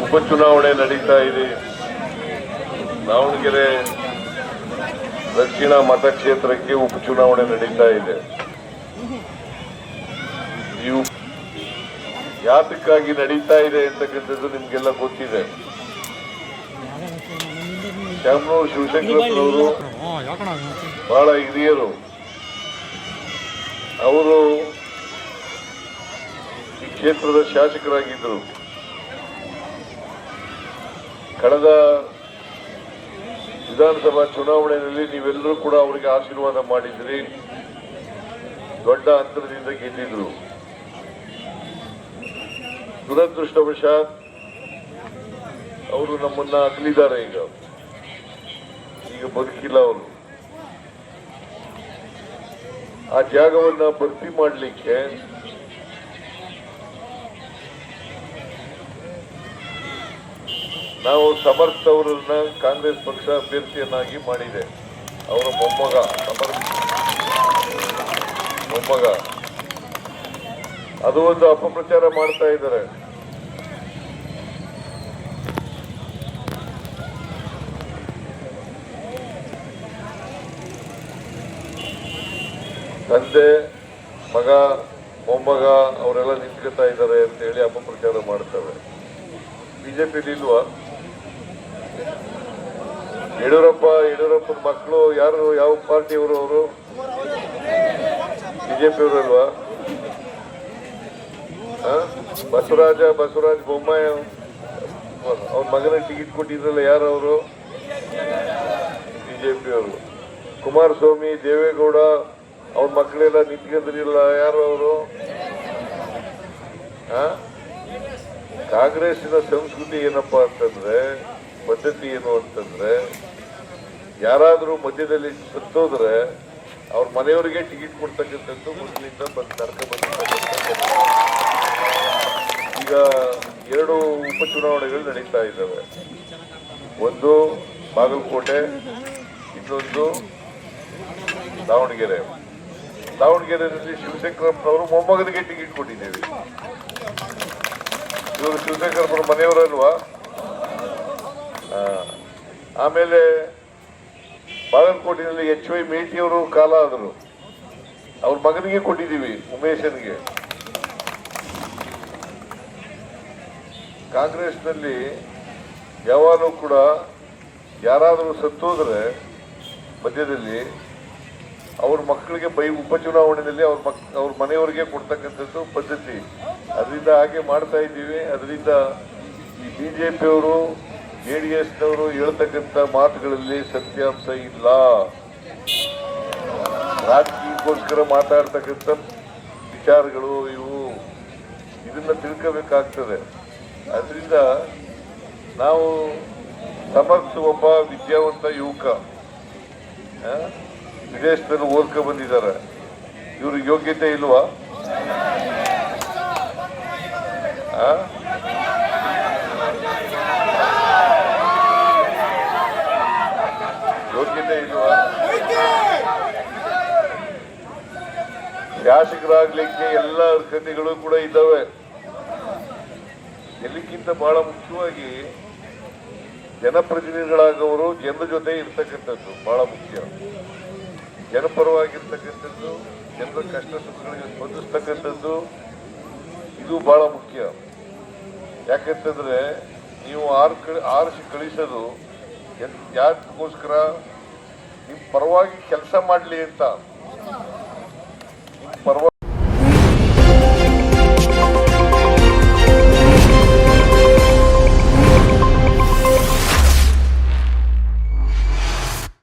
ಉಪಚುನಾವಣೆ ನಡೀತಾ ಇದೆ. ದಾವಣಗೆರೆ ದಕ್ಷಿಣ ಮತಕ್ಷೇತ್ರಕ್ಕೆ ಉಪಚುನಾವಣೆ ನಡೀತಾ ಇದೆ. ನೀವು ಯಾತಕ್ಕಾಗಿ ನಡೀತಾ ಇದೆ ಅಂತಕ್ಕಂಥದ್ದು ನಿಮ್ಗೆಲ್ಲ ಗೊತ್ತಿದೆ. ಶಾಮನೂರು ಶಿವಶಂಕರಪ್ಪನವರು ಬಹಳ ಹಿರಿಯರು. ಅವರು ಈ ಕ್ಷೇತ್ರದ ಶಾಸಕರಾಗಿದ್ದರು. ಕಳೆದ ವಿಧಾನಸಭಾ ಚುನಾವಣೆಯಲ್ಲಿ ನೀವೆಲ್ಲರೂ ಕೂಡ ಅವರಿಗೆ ಆಶೀರ್ವಾದ ಮಾಡಿದ್ರಿ. ದೊಡ್ಡ ಅಂತರದಿಂದ ಗೆದ್ದಿದ್ರು. ದುರದೃಷ್ಟವಶಾತ್ ಅವರು ನಮ್ಮನ್ನ ಅಗಲಿದ್ದಾರೆ. ಈಗ ಬದುಕಿಲ್ಲ ಅವರು. ಆ ಜಾಗವನ್ನ ಭರ್ತಿ ಮಾಡಲಿಕ್ಕೆ ನಾವು ಸಮರ್ಥ ಅವರನ್ನ ಕಾಂಗ್ರೆಸ್ ಪಕ್ಷ ಅಭ್ಯರ್ಥಿಯನ್ನಾಗಿ ಮಾಡಿದೆ. ಅವರ ಮೊಮ್ಮಗ ಅದು ಒಂದು ಅಪಪ್ರಚಾರ ಮಾಡ್ತಾ ಇದ್ದಾರೆ. ತಂದೆ ಮಗ ಮೊಮ್ಮಗ ಅವರೆಲ್ಲ ನಿಂತ್ಕೊತಾ ಇದ್ದಾರೆ ಅಂತ ಹೇಳಿ ಅಪಪ್ರಚಾರ ಮಾಡ್ತವೆ. ಬಿಜೆಪಿಲಿ ಇಲ್ವಾ? ಯಡಿಯೂರಪ್ಪನ ಮಕ್ಕಳು ಯಾರು? ಯಾವ ಪಾರ್ಟಿಯವರು? ಅವರು ಬಿಜೆಪಿಯವರು ಅಲ್ವಾ? ಬಸವರಾಜ ಬೊಮ್ಮಾಯಿ ಅವ್ರ ಮಗನ ಟಿಕೆಟ್ ಕೊಟ್ಟಿದ್ರಲ್ಲ, ಯಾರು ಅವರು? ಬಿಜೆಪಿಯವರು. ಕುಮಾರಸ್ವಾಮಿ, ದೇವೇಗೌಡ ಅವ್ರ ಮಕ್ಕಳೆಲ್ಲ ನಿಂತ್ಕೊಂಡಿರಲಿಲ್ಲ, ಯಾರು ಅವರು? ಕಾಂಗ್ರೆಸ್ಸಿನ ಸಂಸ್ಕೃತಿ ಏನಪ್ಪಾ ಅಂತಂದ್ರೆ, ಪದ್ಧತಿ ಏನು ಅಂತಂದ್ರೆ, ಯಾರಾದ್ರೂ ಮಧ್ಯದಲ್ಲಿ ಸತ್ತೋದ್ರೆ ಅವ್ರ ಮನೆಯವರಿಗೆ ಟಿಕೆಟ್ ಕೊಡ್ತಕ್ಕಂಥದ್ದು ಮೊದಲಿಂದ ನಡ್ಕೊ ಬಂದಿರ್ತಕ್ಕಂಥ. ಈಗ 2 ಉಪಚುನಾವಣೆಗಳು ನಡೀತಾ ಇದ್ದಾವೆ. ಒಂದು ಬಾಗಲಕೋಟೆ, ಇನ್ನೊಂದು ದಾವಣಗೆರೆಯಲ್ಲಿ ಶಿವಶಂಕರಪ್ಪನವರು ಮೊಮ್ಮಗನಿಗೆ ಟಿಕೆಟ್ ಕೊಟ್ಟಿದ್ದೇವೆ. ಇವರು ಶಿವಶಂಕರಪ್ಪನ ಮನೆಯವರಲ್ವಾ? ಆಮೇಲೆ ಬಾಗಲಕೋಟೆಯಲ್ಲಿ HY ಮೇಟಿಯವರು ಕಾಲ ಆದರು. ಅವ್ರ ಮಗನಿಗೆ ಕೊಟ್ಟಿದ್ದೀವಿ, ಉಮೇಶನ್ಗೆ. ಕಾಂಗ್ರೆಸ್ನಲ್ಲಿ ಯಾವಾಗಲೂ ಕೂಡ ಯಾರಾದರೂ ಸತ್ತೋದ್ರೆ ಮಧ್ಯದಲ್ಲಿ ಅವ್ರ ಮಕ್ಕಳಿಗೆ ಉಪಚುನಾವಣೆಯಲ್ಲಿ ಅವ್ರ ಮನೆಯವರಿಗೆ ಕೊಡ್ತಕ್ಕಂಥದ್ದು ಪದ್ಧತಿ. ಅದರಿಂದ ಹಾಗೆ ಮಾಡ್ತಾ ಇದ್ದೀವಿ. ಅದರಿಂದ ಈ ಬಿಜೆಪಿಯವರು JDSನವರು ಹೇಳ್ತಕ್ಕಂಥ ಮಾತುಗಳಲ್ಲಿ ಸತ್ಯಾಂಶ ಇಲ್ಲ. ರಾಜಕೀಯಕ್ಕೋಸ್ಕರ ಮಾತಾಡ್ತಕ್ಕಂಥ ವಿಚಾರಗಳು ಇವು. ಇದನ್ನ ತಿಳ್ಕೋಬೇಕಾಗ್ತದೆ. ಅದರಿಂದ ನಾವು ಸಮರ್ಥ ಒಬ್ಬ ವಿದ್ಯಾವಂತ ಯುವಕ, ವಿದೇಶದಲ್ಲಿ ಓದ್ಕೊ ಬಂದಿದ್ದಾರೆ. ಇವ್ರಿಗೆ ಯೋಗ್ಯತೆ ಇಲ್ವಾ? ಯೋಗ್ಯತೆ ಇಲ್ವಾ? ಶಾಸಕರಾಗ್ಲಿಕ್ಕೆ ಎಲ್ಲ ಅರ್ಹತೆಗಳು ಕೂಡ ಇದ್ದಾವೆ. ಎಲ್ಲಕ್ಕಿಂತ ಬಹಳ ಮುಖ್ಯವಾಗಿ ಜನಪ್ರತಿನಿಧಿಗಳಾಗವರು ಜನರ ಜೊತೆ ಇರ್ತಕ್ಕಂಥದ್ದು ಬಹಳ ಮುಖ್ಯ. ಜನಪರವಾಗಿರ್ತಕ್ಕಂಥದ್ದು, ಜನರ ಕಷ್ಟ ಸುಖಗಳಿಗೆ ಸ್ಪಂದಿಸ್ತಕ್ಕಂಥದ್ದು, ಇದು ಬಹಳ ಮುಖ್ಯ. ಯಾಕಂತಂದ್ರೆ ನೀವು ಆರಿಸಿ ಕಳಿಸೋದು ಯಾಕೋಸ್ಕರ? ನಿಮ್ಮ ಪರವಾಗಿ ಕೆಲಸ ಮಾಡಲಿ ಅಂತ. ನಿಮ್ಮ ಪರವಾಗಿ